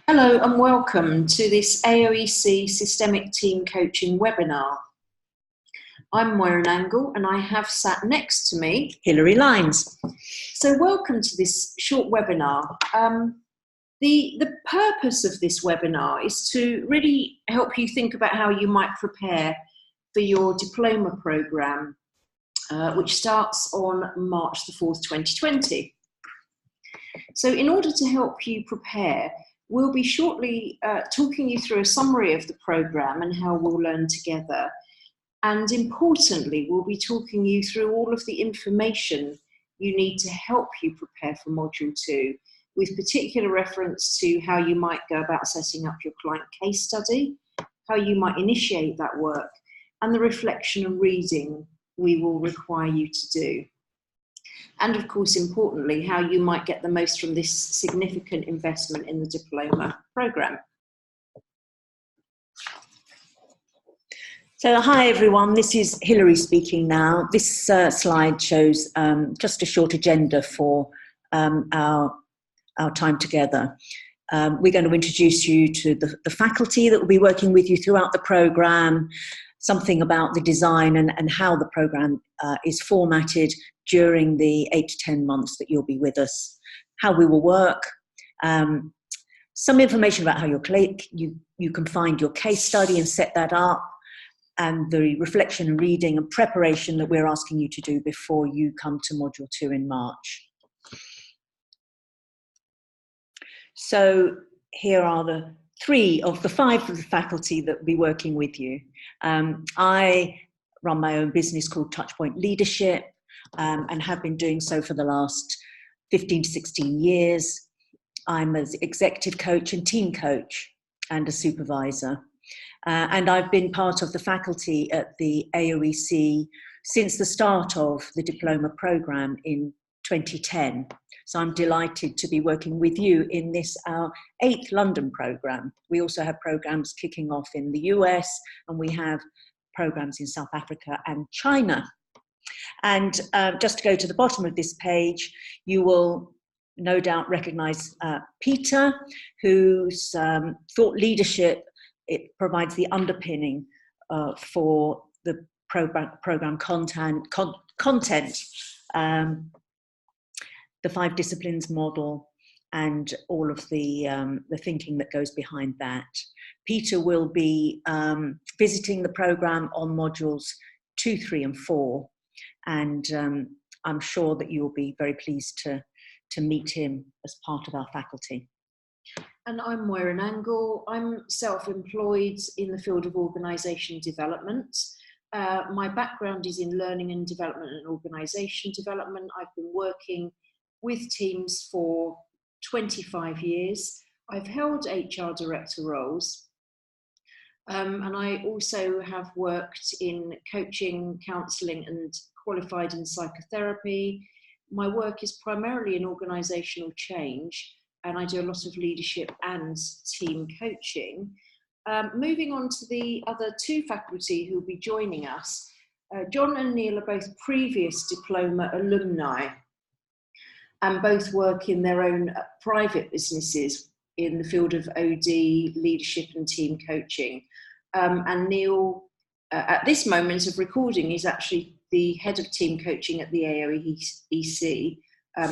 Hello and welcome to this AOEC Systemic Team Coaching webinar. I'm Moira Nangle and I have sat next to me Hilary Lines. So welcome to this short webinar. The purpose of this webinar is to really help you think about how you might prepare for your diploma programme, which starts on March the 4th, 2020. So in order to help you prepare, we'll be shortly talking you through a summary of the programme and how we'll learn together. And importantly, we'll be talking you through all of the information you need to help you prepare for Module 2, with particular reference to how you might go about setting up your client case study, how you might initiate that work, and the reflection and reading we will require you to do. And of course, importantly, how you might get the most from this significant investment in the diploma programme. So hi everyone, this is Hilary speaking now. This slide shows just a short agenda for our time together. We're going to introduce you to the faculty that will be working with you throughout the programme, something about the design and how the programme is formatted during the 8 to 10 months that you'll be with us, how we will work, some information about how you can find your case study and set that up, and the reflection and reading and preparation that we're asking you to do before you come to Module 2 in March. So here are the 3 of the 5 of the faculty that will be working with you. I run my own business called Touchpoint Leadership and have been doing so for the last 15 to 16 years. I'm an executive coach and team coach and a supervisor. And I've been part of the faculty at the AOEC since the start of the diploma programme in 2010. So I'm delighted to be working with you in this, our 8th London programme. We also have programmes kicking off in the US, and we have programmes in South Africa and China. And just to go to the bottom of this page, you will no doubt recognise Peter, whose thought leadership, it provides the underpinning for the programme content, the 5 disciplines model, and all of the thinking that goes behind that. Peter will be visiting the programme on modules 2, 3 and 4, and I'm sure that you'll be very pleased to meet him as part of our faculty. And I'm Moira Nangle. I'm self-employed in the field of organisation development. My background is in learning and development and organisation development. I've been working with teams for 25 years. I've held HR director roles. And I also have worked in coaching, counselling and qualified in psychotherapy. My work is primarily in organisational change, and I do a lot of leadership and team coaching. Moving on to the other 2 faculty who will be joining us. John and Neil are both previous diploma alumni and both work in their own private businesses in the field of OD, leadership and team coaching. And Neil, at this moment of recording, is actually the head of team coaching at the AOEC.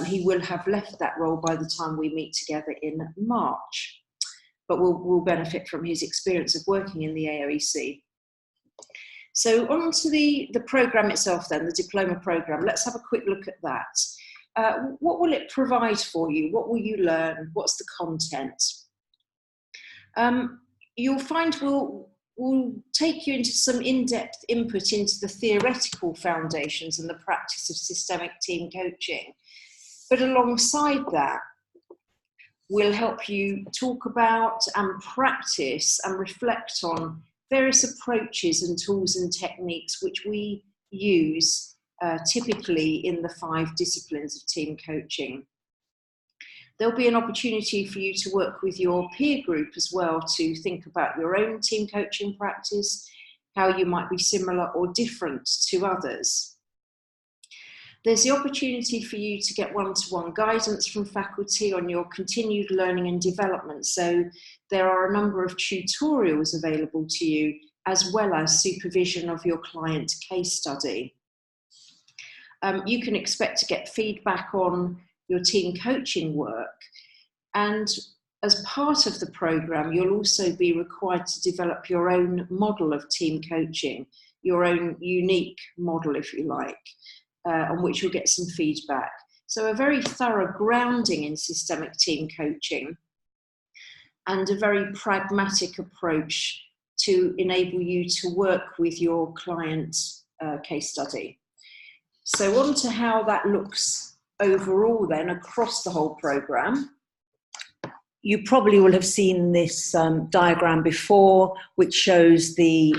He will have left that role by the time we meet together in March, but we'll benefit from his experience of working in the AOEC. So on to the programme itself then, the diploma programme. Let's have a quick look at that. What will it provide for you? What will you learn? What's the content? You'll find we'll take you into some in-depth input into the theoretical foundations and the practice of systemic team coaching. But alongside that, we'll help you talk about and practice and reflect on various approaches and tools and techniques which we use typically in the 5 disciplines of team coaching. There'll be an opportunity for you to work with your peer group as well to think about your own team coaching practice, how you might be similar or different to others. There's the opportunity for you to get one-to-one guidance from faculty on your continued learning and development. So there are a number of tutorials available to you, as well as supervision of your client case study. You can expect to get feedback on your team coaching work. And as part of the programme, you'll also be required to develop your own model of team coaching, your own unique model, if you like, on which you'll get some feedback. So a very thorough grounding in systemic team coaching and a very pragmatic approach to enable you to work with your client case study. So on to how that looks overall then across the whole programme. You probably will have seen this diagram before, which shows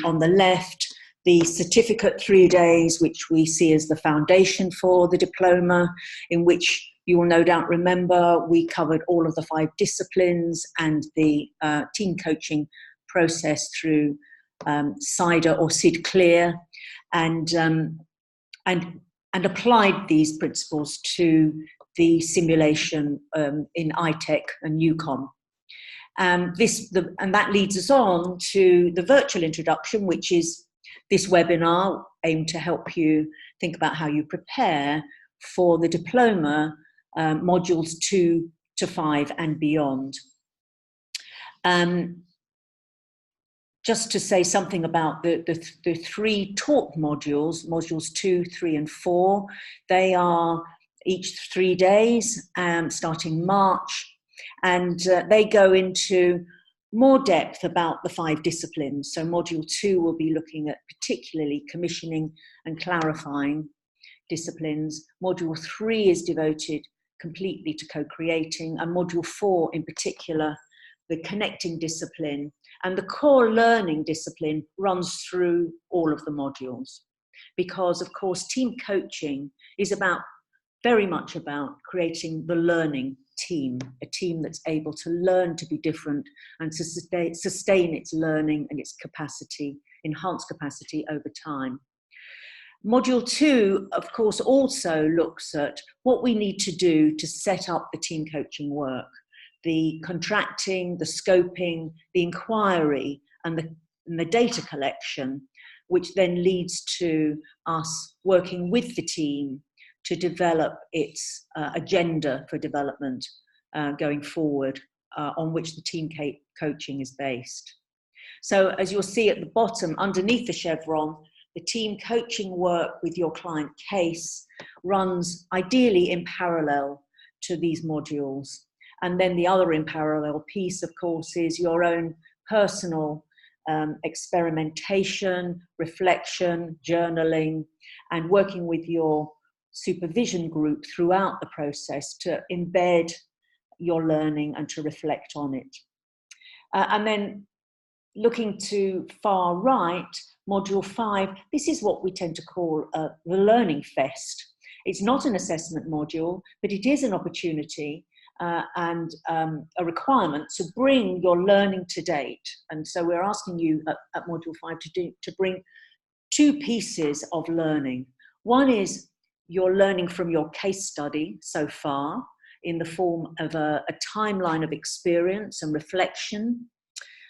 on the left, the certificate 3 days, which we see as the foundation for the diploma, in which you will no doubt remember we covered all of the 5 disciplines and the team coaching process through CIDR or SID Clear, and applied these principles to the simulation in iTech and UCOM. And that leads us on to the virtual introduction, which is this webinar aimed to help you think about how you prepare for the diploma modules 2 to 5 and beyond. Just to say something about the 3 taught modules, modules 2, 3 and 4, they are each 3 days, starting March, and they go into more depth about the 5 disciplines. So module 2 will be looking at particularly commissioning and clarifying disciplines. Module 3 is devoted completely to co-creating, and module 4 in particular, the connecting discipline, and the core learning discipline runs through all of the modules. Because of course, team coaching is very much about creating the learning team, a team that's able to learn to be different and to sustain its learning and its capacity, enhanced capacity over time. Module 2, of course, also looks at what we need to do to set up the team coaching work, the contracting, the scoping, the inquiry, and the data collection, which then leads to us working with the team to develop its agenda for development going forward, on which the team coaching is based. So as you'll see at the bottom, underneath the chevron, the team coaching work with your client case runs ideally in parallel to these modules. And then the other in parallel piece, of course, is your own personal experimentation, reflection, journaling, and working with your supervision group throughout the process to embed your learning and to reflect on it. And then looking to far right, module 5, this is what we tend to call the learning fest. It's not an assessment module, but it is an opportunity and a requirement to bring your learning to date. And so we're asking you at module 5 to bring 2 pieces of learning. One is your learning from your case study so far in the form of a timeline of experience and reflection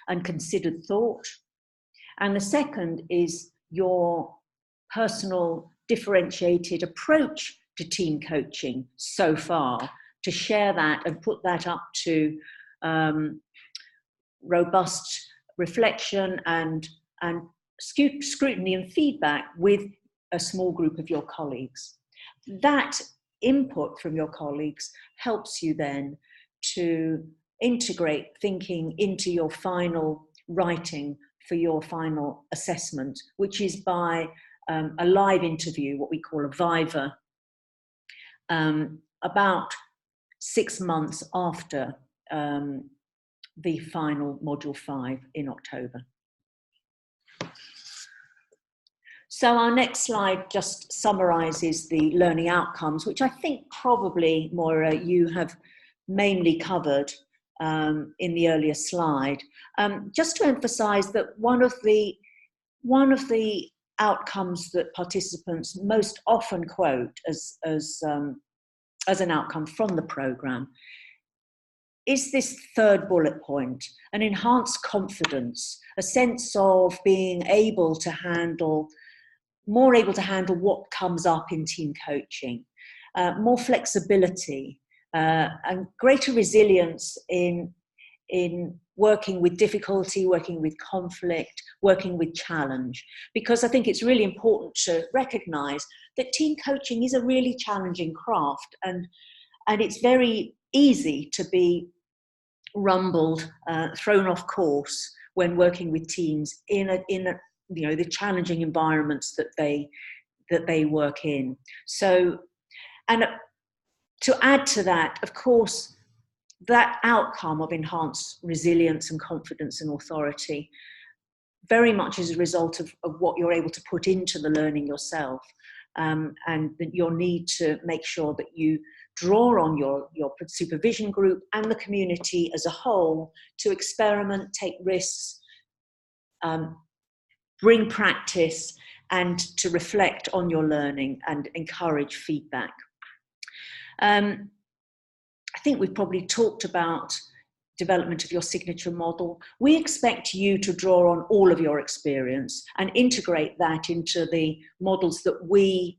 and considered thought. And the second is your personal differentiated approach to team coaching so far, to share that and put that up to robust reflection and scrutiny and feedback with a small group of your colleagues. That input from your colleagues helps you then to integrate thinking into your final writing for your final assessment, which is by a live interview, what we call a viva, about 6 months after the final module 5 in October. So our next slide just summarizes the learning outcomes, which I think probably, Moira, you have mainly covered in the earlier slide. Just to emphasize that one of the outcomes that participants most often quote as an outcome from the programme is this third bullet point: an enhanced confidence, a sense of being able to handle what comes up in team coaching, more flexibility, and greater resilience in working with difficulty, working with conflict, working with challenge. Because I think it's really important to recognise that team coaching is a really challenging craft, and it's very easy to be rumbled, thrown off course when working with teams in the challenging environments that they work in. So, and to add to that, of course, that outcome of enhanced resilience and confidence and authority very much is a result of what you're able to put into the learning yourself, and your need to make sure that you draw on your supervision group and the community as a whole to experiment, take risks, bring practice, and to reflect on your learning and encourage feedback. I think we've probably talked about development of your signature model. We expect you to draw on all of your experience and integrate that into the models that we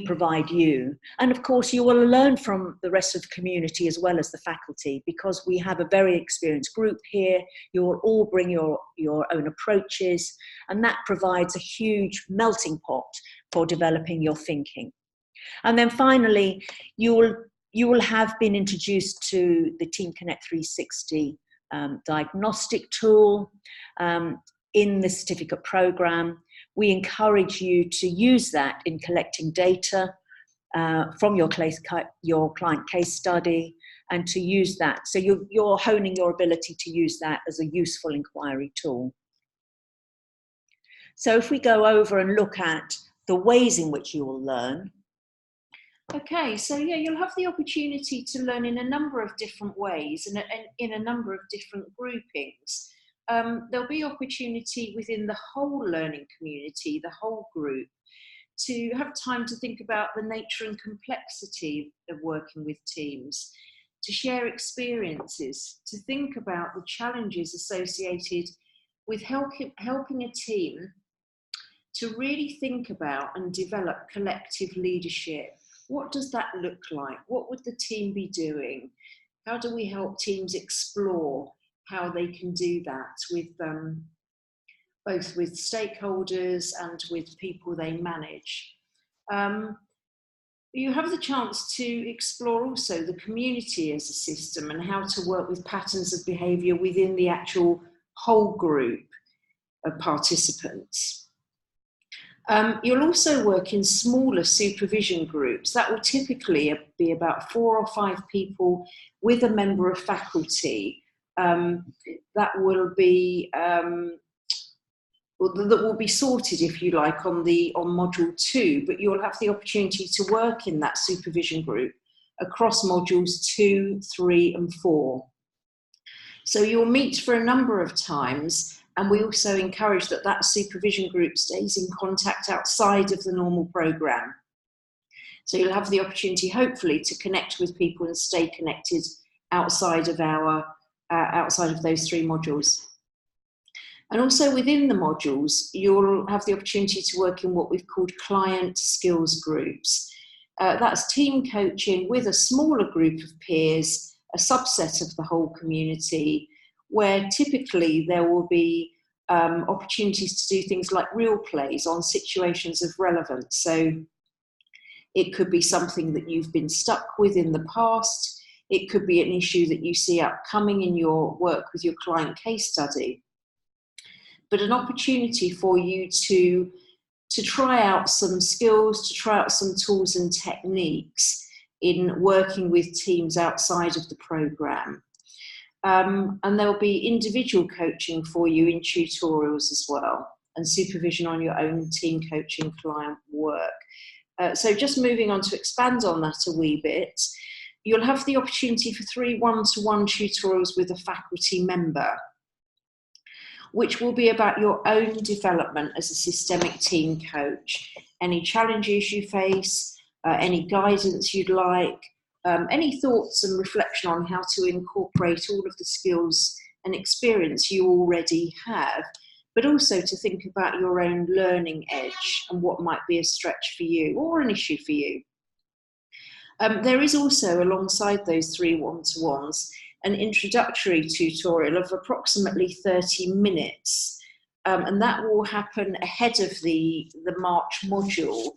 provide you. And of course, you will learn from the rest of the community as well as the faculty, because we have a very experienced group here. You will all bring your own approaches, and that provides a huge melting pot for developing your thinking. And then finally, you will have been introduced to the Team Connect 360 diagnostic tool in the certificate program. We encourage you to use that in collecting data from your client case study, and to use that. So you're honing your ability to use that as a useful inquiry tool. So if we go over and look at the ways in which you will learn. Okay, so yeah, you'll have the opportunity to learn in a number of different ways and in a number of different groupings. There'll be opportunity within the whole learning community, the whole group, to have time to think about the nature and complexity of working with teams, to share experiences, to think about the challenges associated with helping a team to really think about and develop collective leadership. What does that look like? What would the team be doing? How do we help teams explore how they can do that with both with stakeholders and with people they manage? You have the chance to explore also the community as a system and how to work with patterns of behaviour within the actual whole group of participants. You'll also work in smaller supervision groups. That will typically be about 4 or 5 people with a member of faculty. That will be sorted, if you like, on module 2. But you'll have the opportunity to work in that supervision group across modules 2, 3, and 4. So you'll meet for a number of times. And we also encourage that supervision group stays in contact outside of the normal programme. So you'll have the opportunity, hopefully, to connect with people and stay connected outside of those 3 modules. And also within the modules, you'll have the opportunity to work in what we've called client skills groups. That's team coaching with a smaller group of peers, a subset of the whole community, where typically there will be opportunities to do things like real plays on situations of relevance. So it could be something that you've been stuck with in the past. It could be an issue that you see upcoming in your work with your client case study. But an opportunity for you to try out some skills, to try out some tools and techniques in working with teams outside of the programme. And there'll be individual coaching for you in tutorials as well, and supervision on your own team coaching client work. So just moving on to expand on that a wee bit, you'll have the opportunity for 3 one-to-one tutorials with a faculty member. which will be about your own development as a systemic team coach. Any challenges you face, any guidance you'd like, any thoughts and reflection on how to incorporate all of the skills and experience you already have, but also to think about your own learning edge and what might be a stretch for you or an issue for you. There is also, alongside those 3 one-to-ones, an introductory tutorial of approximately 30 minutes, and that will happen ahead of the March module.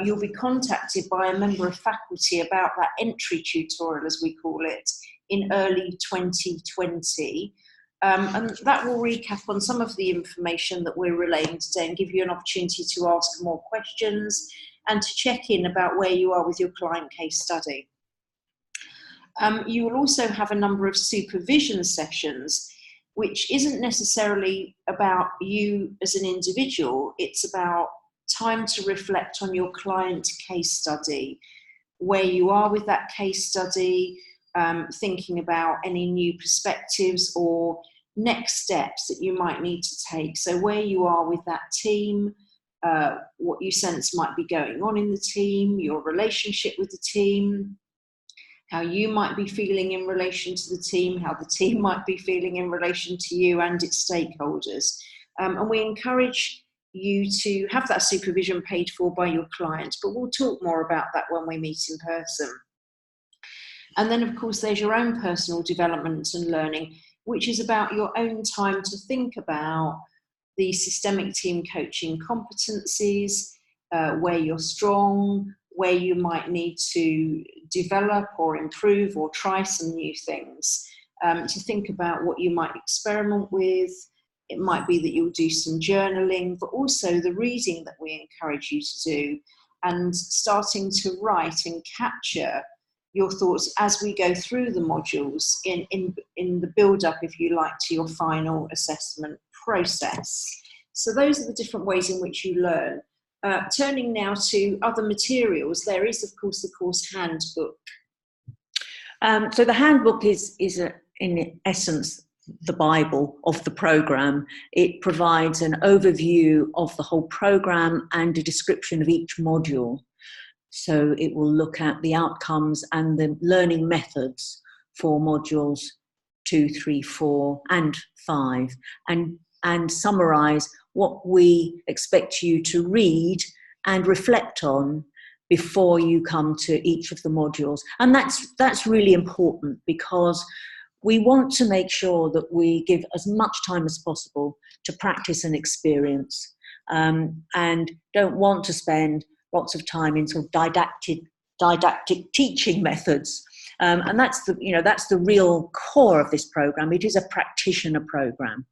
You'll be contacted by a member of faculty about that entry tutorial, as we call it, in early 2020. And that will recap on some of the information that we're relaying today and give you an opportunity to ask more questions and to check in about where you are with your client case study. You will also have a number of supervision sessions, which isn't necessarily about you as an individual. It's about time to reflect on your client case study, where you are with that case study, thinking about any new perspectives or next steps that you might need to take. So where you are with that team, what you sense might be going on in the team, your relationship with the team, how you might be feeling in relation to the team, how the team might be feeling in relation to you and its stakeholders. And we encourage you to have that supervision paid for by your client, but we'll talk more about that when we meet in person. And then, of course, there's your own personal development and learning, which is about your own time to think about the systemic team coaching competencies, where you're strong, where you might need to develop or improve or try some new things, to think about what you might experiment with. It might be that you'll do some journaling, but also the reading that we encourage you to do, and starting to write and capture your thoughts as we go through the modules in the build-up, if you like, to your final assessment process. So those are the different ways in which you learn. Turning now to other materials, there is, of course, the course handbook. So the handbook is in essence, the Bible of the programme. It provides an overview of the whole programme and a description of each module. So it will look at the outcomes and the learning methods for modules 2, 3, 4 and 5, and summarise what we expect you to read and reflect on before you come to each of the modules. And that's really important, because we want to make sure that we give as much time as possible to practice and experience, and don't want to spend lots of time in sort of didactic teaching methods. And that's the real core of this program. It is a practitioner program.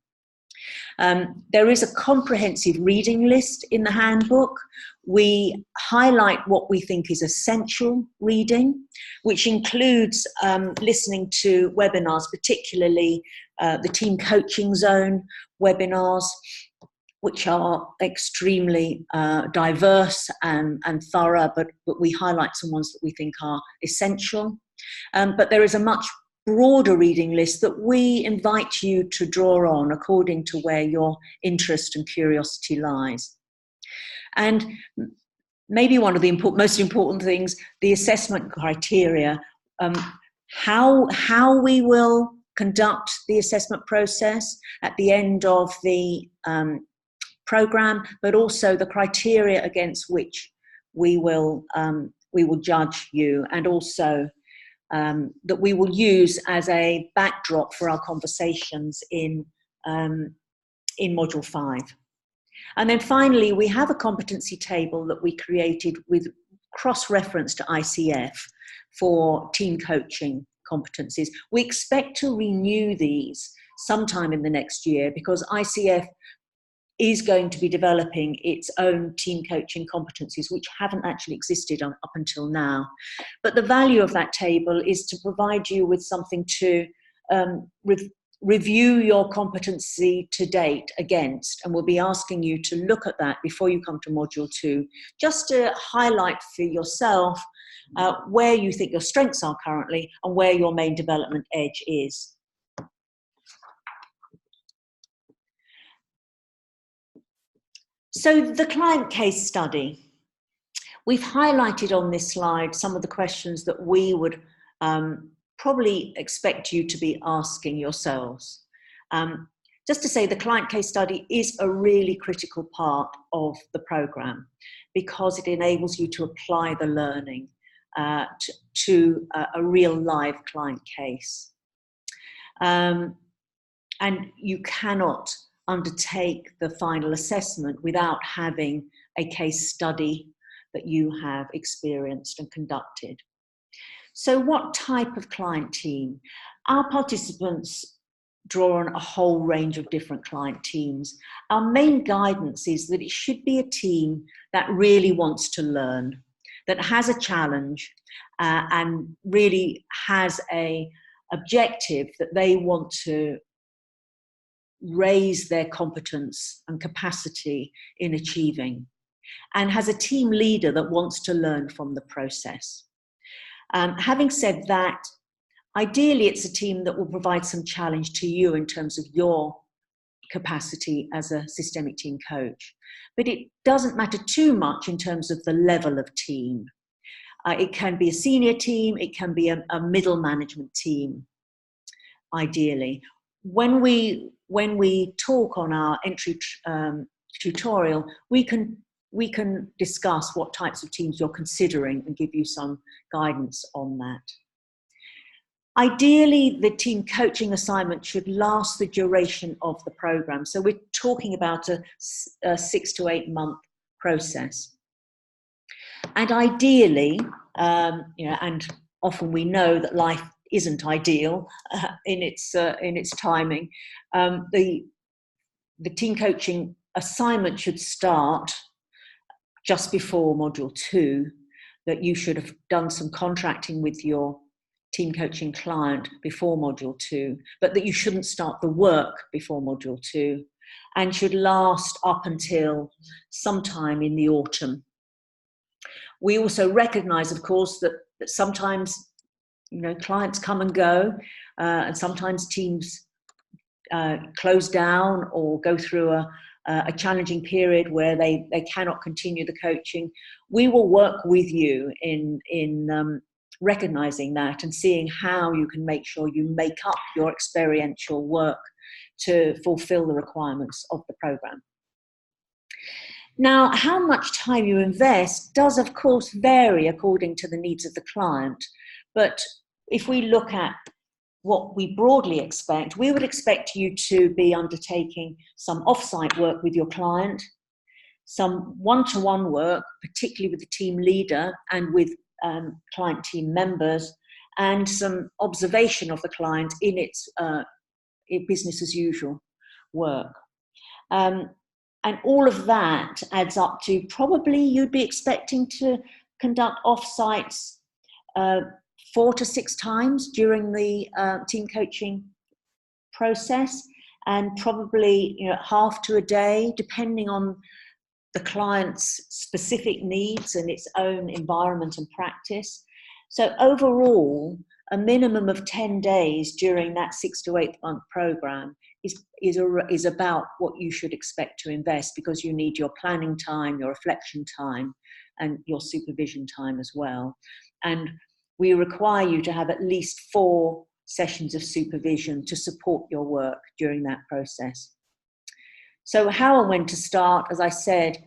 There is a comprehensive reading list in the handbook. We highlight what we think is essential reading, which includes listening to webinars, particularly the Team Coaching Zone webinars, which are extremely diverse and thorough, but we highlight some ones that we think are essential. But there is a much broader reading list that we invite you to draw on according to where your interest and curiosity lies. And maybe one of the most important things, the assessment criteria, how we will conduct the assessment process at the end of the program, but also the criteria against which we will judge you, and also that we will use as a backdrop for our conversations in Module 5. And then finally, we have a competency table that we created with cross-reference to ICF for team coaching competencies. We expect to renew these sometime in the next year, because ICF is going to be developing its own team coaching competencies, which haven't actually existed up until now. But the value of that table is to provide you with something to review your competency to date against, and we'll be asking you to look at that before you come to Module 2, just to highlight for yourself where you think your strengths are currently and where your main development edge is. So the client case study. We've highlighted on this slide some of the questions that we would probably expect you to be asking yourselves. Just to say, the client case study is a really critical part of the programme because it enables you to apply the learning to a real live client case. And you cannot undertake the final assessment without having a case study that you have experienced and conducted. So what type of client team? Our participants draw on a whole range of different client teams. Our main guidance is that it should be a team that really wants to learn, that has a challenge and really has an objective that they want to raise their competence and capacity in achieving, and has a team leader that wants to learn from the process. Having said that, ideally it's a team that will provide some challenge to you in terms of your capacity as a systemic team coach. But it doesn't matter too much in terms of the level of team. It can be a senior team, it can be a middle management team, ideally. When we talk on our entry tutorial, we can discuss what types of teams you're considering and give you some guidance on that. Ideally, the team coaching assignment should last the duration of the program. So we're talking about a 6 to 8 month process. And ideally, and often we know that life isn't ideal in its timing. The team coaching assignment should start just before module 2, that you should have done some contracting with your team coaching client before module 2, but that you shouldn't start the work before module 2, and should last up until sometime in the autumn. We also recognise, of course, that sometimes clients come and go, and sometimes teams close down or go through a challenging period where they cannot continue the coaching. We will work with you in recognising that and seeing how you can make sure you make up your experiential work to fulfil the requirements of the programme. Now, how much time you invest does, of course, vary according to the needs of the client. But if we look at what we broadly expect, we would expect you to be undertaking some off-site work with your client, some one-to-one work, particularly with the team leader and with client team members, and some observation of the client in its business as usual work. And all of that adds up to probably you'd be expecting to conduct off-sites 4 to 6 times during the team coaching process, and probably half to a day, depending on the client's specific needs and its own environment and practice. So overall, a minimum of 10 days during that 6 to 8 month program is about what you should expect to invest, because you need your planning time, your reflection time, and your supervision time as well. And we require you to have at least 4 sessions of supervision to support your work during that process. So how and when to start, as I said,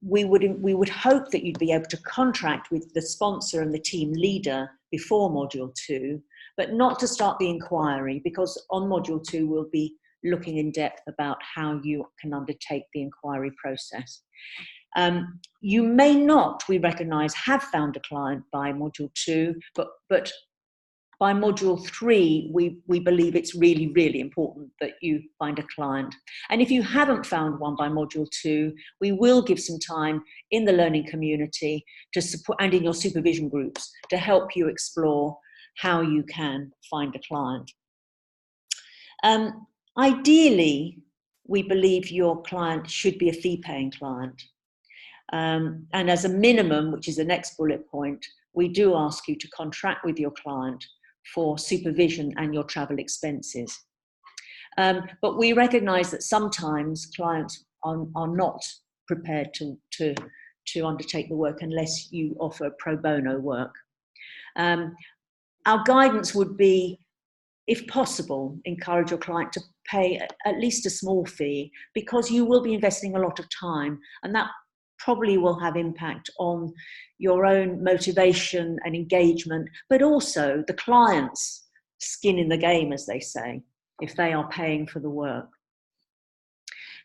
we would hope that you'd be able to contract with the sponsor and the team leader before module 2, but not to start the inquiry, because on module 2 we'll be looking in depth about how you can undertake the inquiry process. You may not, we recognise, have found a client by module 2, but by module 3, we believe it's really, really important that you find a client. And if you haven't found one by module 2, we will give some time in the learning community to support, and in your supervision groups, to help you explore how you can find a client. Ideally, we believe your client should be a fee-paying client. And as a minimum, which is the next bullet point, we do ask you to contract with your client for supervision and your travel expenses. But we recognise that sometimes clients are not prepared to undertake the work unless you offer pro bono work. Our guidance would be, if possible, encourage your client to pay at least a small fee, because you will be investing a lot of time, and that probably will have impact on your own motivation and engagement, but also the client's skin in the game, as they say, if they are paying for the work.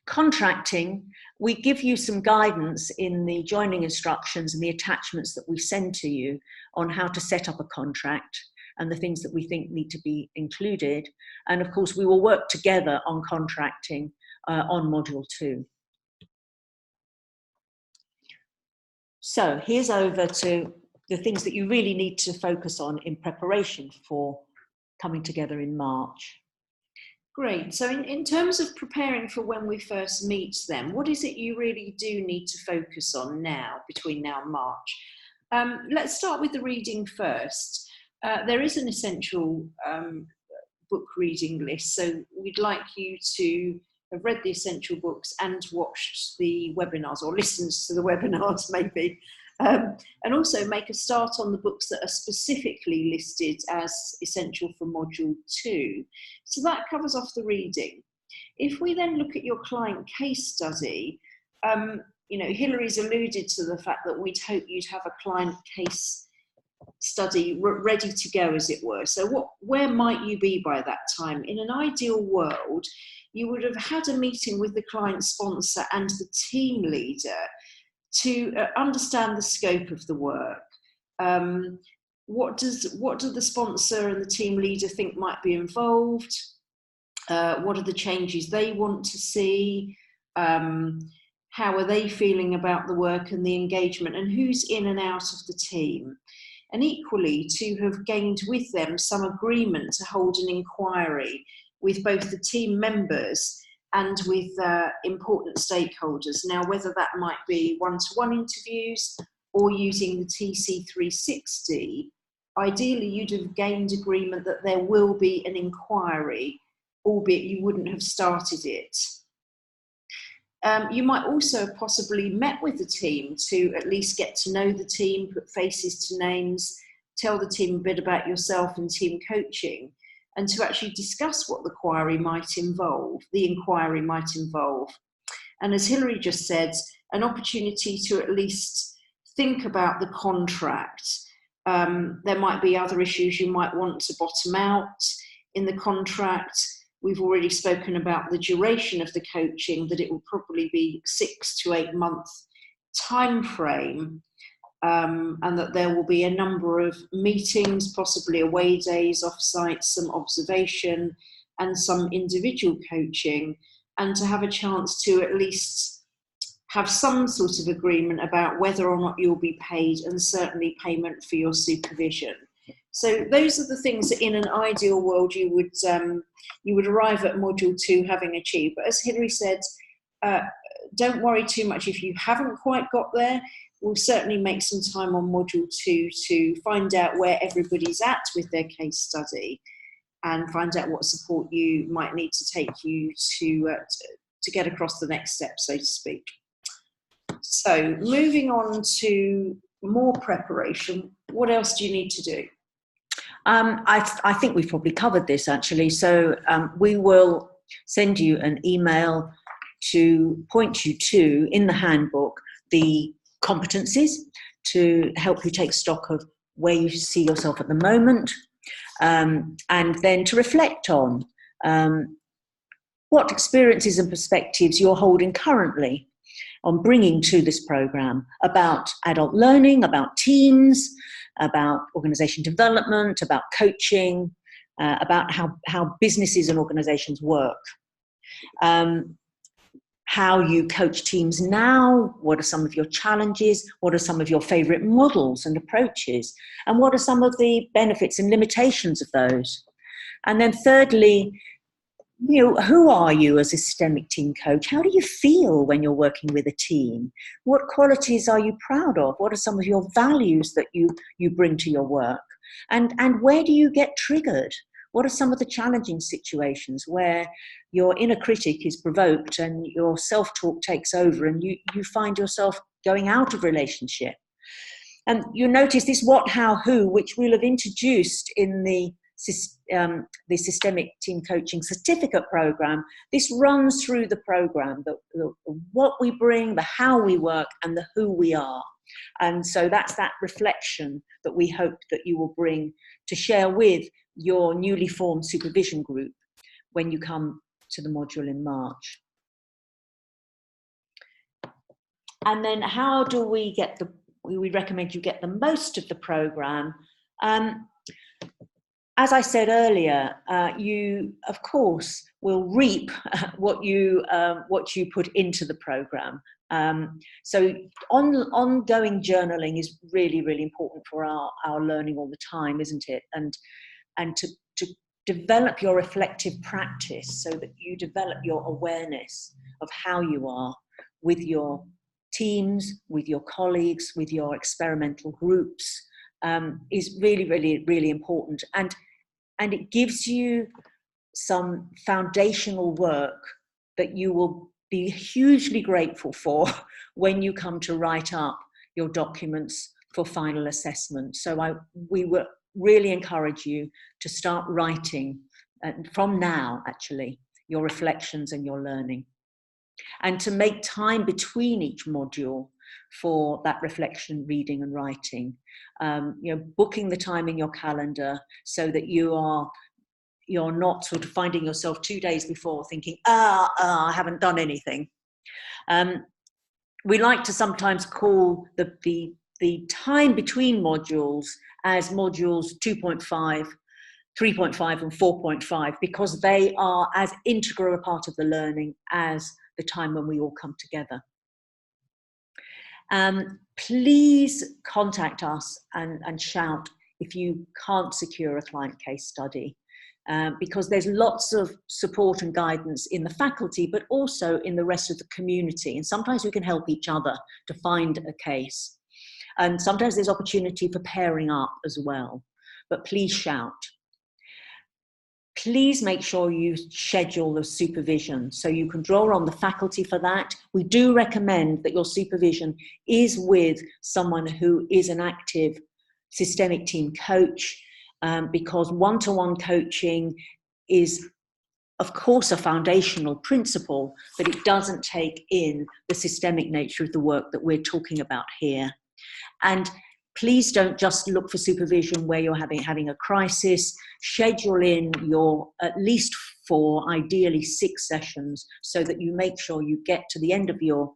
Contracting, we give you some guidance in the joining instructions and the attachments that we send to you on how to set up a contract and the things that we think need to be included. And of course, we will work together on contracting on Module 2. So here's over to the things that you really need to focus on in preparation for coming together in March. Great. So in terms of preparing for when we first meet them, what is it you really do need to focus on now, between now and March? Let's start with the reading first. There is an essential book reading list, so we'd like you to have read the essential books and watched the webinars, or listened to the webinars maybe. And also make a start on the books that are specifically listed as essential for Module 2. So that covers off the reading. If we then look at your client case study, you know, Hillary's alluded to the fact that we'd hope you'd have a client case study ready to go, as it were. So where might you be by that time? In an ideal world, you would have had a meeting with the client sponsor and the team leader to understand the scope of the work. What do the sponsor and the team leader think might be involved? What are the changes they want to see? How are they feeling about the work and the engagement, and who's in and out of the team? And equally, to have gained with them some agreement to hold an inquiry with both the team members and with important stakeholders. Now, whether that might be one-to-one interviews or using the TC360, ideally you'd have gained agreement that there will be an inquiry, albeit you wouldn't have started it. You might also have possibly met with the team to at least get to know the team, put faces to names, tell the team a bit about yourself and team coaching, and to actually discuss what the inquiry might involve. And as Hilary just said, an opportunity to at least think about the contract. There might be other issues you might want to bottom out in the contract. We've already spoken about the duration of the coaching, that it will probably be 6 to 8 month time frame, and that there will be a number of meetings, possibly away days, off-site, some observation, and some individual coaching, and to have a chance to at least have some sort of agreement about whether or not you'll be paid, and certainly payment for your supervision. So those are the things that in an ideal world you would arrive at Module 2 having achieved. But as Hilary said, don't worry too much if you haven't quite got there. We'll certainly make some time on Module 2 to find out where everybody's at with their case study and find out what support you might need to take you to get across the next step, so to speak. So moving on to more preparation, what else do you need to do? I think we've probably covered this actually. So we will send you an email to point you to, in the handbook, the competencies to help you take stock of where you see yourself at the moment, and then to reflect on what experiences and perspectives you're holding currently on bringing to this program about adult learning, about teams, about organisation development, about coaching, about how businesses and organisations work. How you coach teams now, what are some of your challenges, what are some of your favourite models and approaches, and what are some of the benefits and limitations of those. And then thirdly, you know, who are you as a systemic team coach? How do you feel when you're working with a team? What qualities are you proud of? What are some of your values that you bring to your work? And where do you get triggered? What are some of the challenging situations where your inner critic is provoked and your self-talk takes over and you find yourself going out of relationship? And you notice this what, how, who, which we'll have introduced in the Systemic Team Coaching Certificate Program. This runs through the program, the what we bring, the how we work, and the who we are. And so that's that reflection that we hope that you will bring to share with your newly formed supervision group when you come to the module in March. And then how do we get we recommend you get the most of the program? As I said earlier, you, of course, will reap what you put into the program. So ongoing journaling is really, really important for our learning all the time, isn't it? And to develop your reflective practice so that you develop your awareness of how you are with your teams, with your colleagues, with your experimental groups, is really, really, really important. And it gives you some foundational work that you will be hugely grateful for when you come to write up your documents for final assessment. So we would really encourage you to start writing from now, actually, your reflections and your learning. And to make time between each module for that reflection, reading and writing. Booking the time in your calendar so that you're not sort of finding yourself 2 days before thinking, I haven't done anything. We like to sometimes call the time between modules as modules 2.5, 3.5 and 4.5, because they are as integral a part of the learning as the time when we all come together. Please contact us and shout if you can't secure a client case study, because there's lots of support and guidance in the faculty, but also in the rest of the community. And sometimes we can help each other to find a case. And sometimes there's opportunity for pairing up as well. But please shout. Please make sure you schedule the supervision so you can draw on the faculty for that. We do recommend that your supervision is with someone who is an active systemic team coach, because one-to-one coaching is, of course, a foundational principle, but it doesn't take in the systemic nature of the work that we're talking about here. And please don't just look for supervision where you're having a crisis. Schedule in your at least 4, ideally 6 sessions so that you make sure you get to the end of your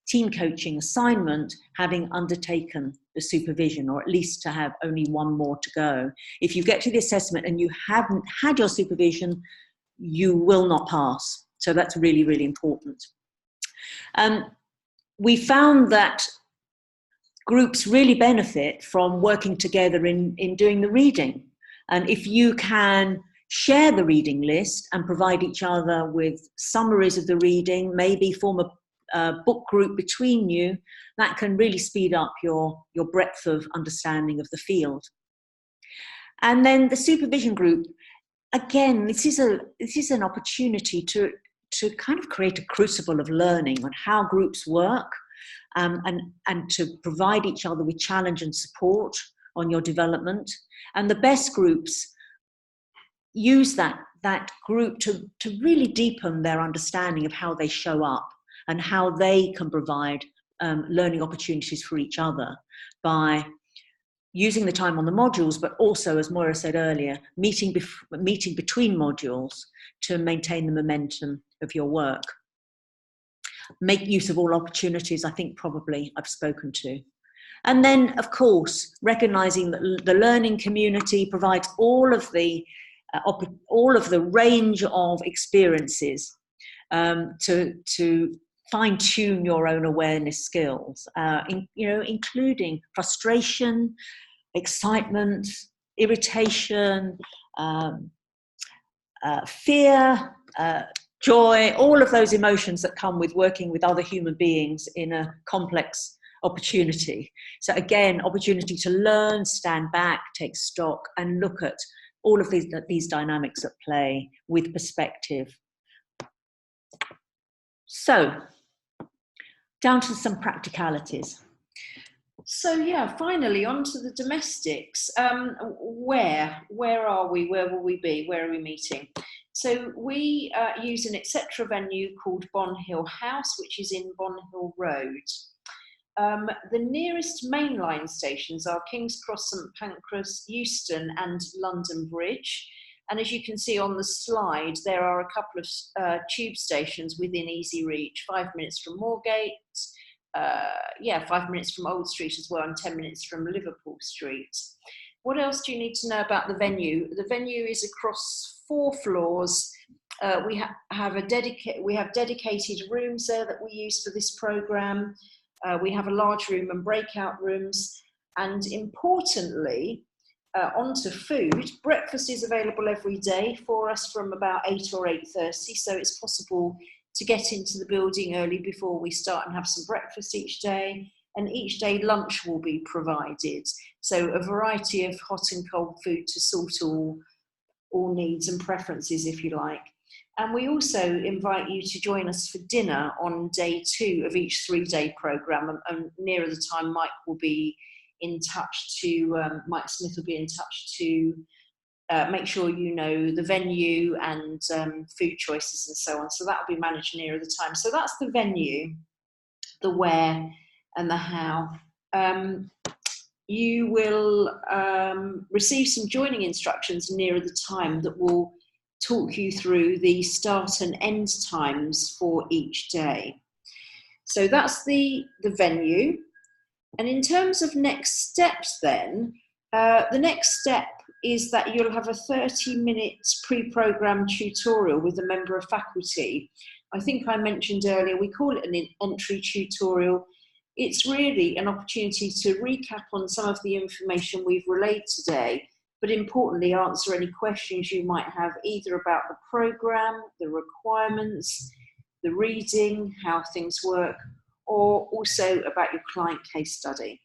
team coaching assignment having undertaken the supervision, or at least to have only 1 more to go. If you get to the assessment and you haven't had your supervision, you will not pass. So that's really, really important. We found that groups really benefit from working together in doing the reading. And if you can share the reading list and provide each other with summaries of the reading, maybe form a book group between you, that can really speed up your breadth of understanding of the field. And then the supervision group, again, this is an opportunity to kind of create a crucible of learning on how groups work, and to provide each other with challenge and support on your development. And the best groups use that group to really deepen their understanding of how they show up and how they can provide learning opportunities for each other by using the time on the modules, but also, as Moira said earlier, meeting between modules to maintain the momentum of your work. Make use of all opportunities, I think probably I've spoken to. And then, of course, recognizing that the learning community provides all of the range of experiences to fine-tune your own awareness skills, including frustration, excitement, irritation, fear, joy, all of those emotions that come with working with other human beings in a complex opportunity. So again, opportunity to learn, stand back, take stock, and look at all of these dynamics at play with perspective. So, down to some practicalities. So yeah, finally on to the domestics. Where are we? Where will we be? Where are we meeting? So we use an etc. venue called Bonhill House, which is in Bonhill Road. The nearest mainline stations are King's Cross, St Pancras, Euston and London Bridge. And as you can see on the slide, there are a couple of tube stations within easy reach, 5 minutes from Moorgate, 5 minutes from Old Street as well, and 10 minutes from Liverpool Street. What else do you need to know about the venue? The venue is across 4 floors. We have dedicated rooms there that we use for this programme. We have a large room and breakout rooms, and importantly, onto food. Breakfast is available every day for us from about 8 or 8:30, so it's possible to get into the building early before we start and have some breakfast each day. And each day lunch will be provided, so a variety of hot and cold food to sort all needs and preferences, if you like. And we also invite you to join us for dinner on day 2 of each 3-day programme, and nearer the time Mike will be in touch to, Mike Smith will be in touch to make sure you know the venue and food choices and so on. So that will be managed nearer the time. So that's the venue, the where and the how. You will receive some joining instructions nearer the time that will talk you through the start and end times for each day. So that's the venue. And in terms of next steps then, the next step is that you'll have a 30-minute pre-programmed tutorial with a member of faculty. I think I mentioned earlier, we call it an entry tutorial. It's really an opportunity to recap on some of the information we've relayed today, but importantly answer any questions you might have either about the programme, the requirements, the reading, how things work, or also about your client case study.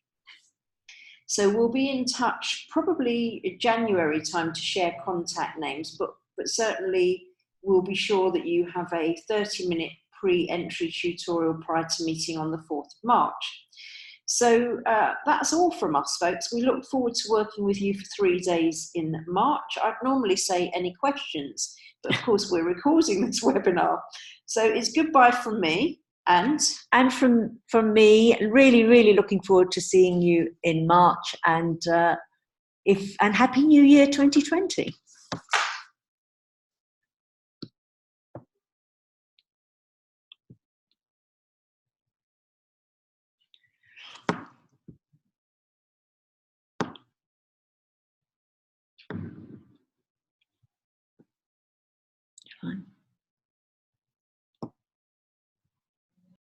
So we'll be in touch probably January time to share contact names, but certainly we'll be sure that you have a 30-minute pre-entry tutorial prior to meeting on the 4th of March. So that's all from us, folks. We look forward to working with you for 3 days in March. I'd normally say any questions, but of course we're recording this webinar. So it's goodbye from me. And from me, really looking forward to seeing you in March, and Happy New Year 2020. Fine.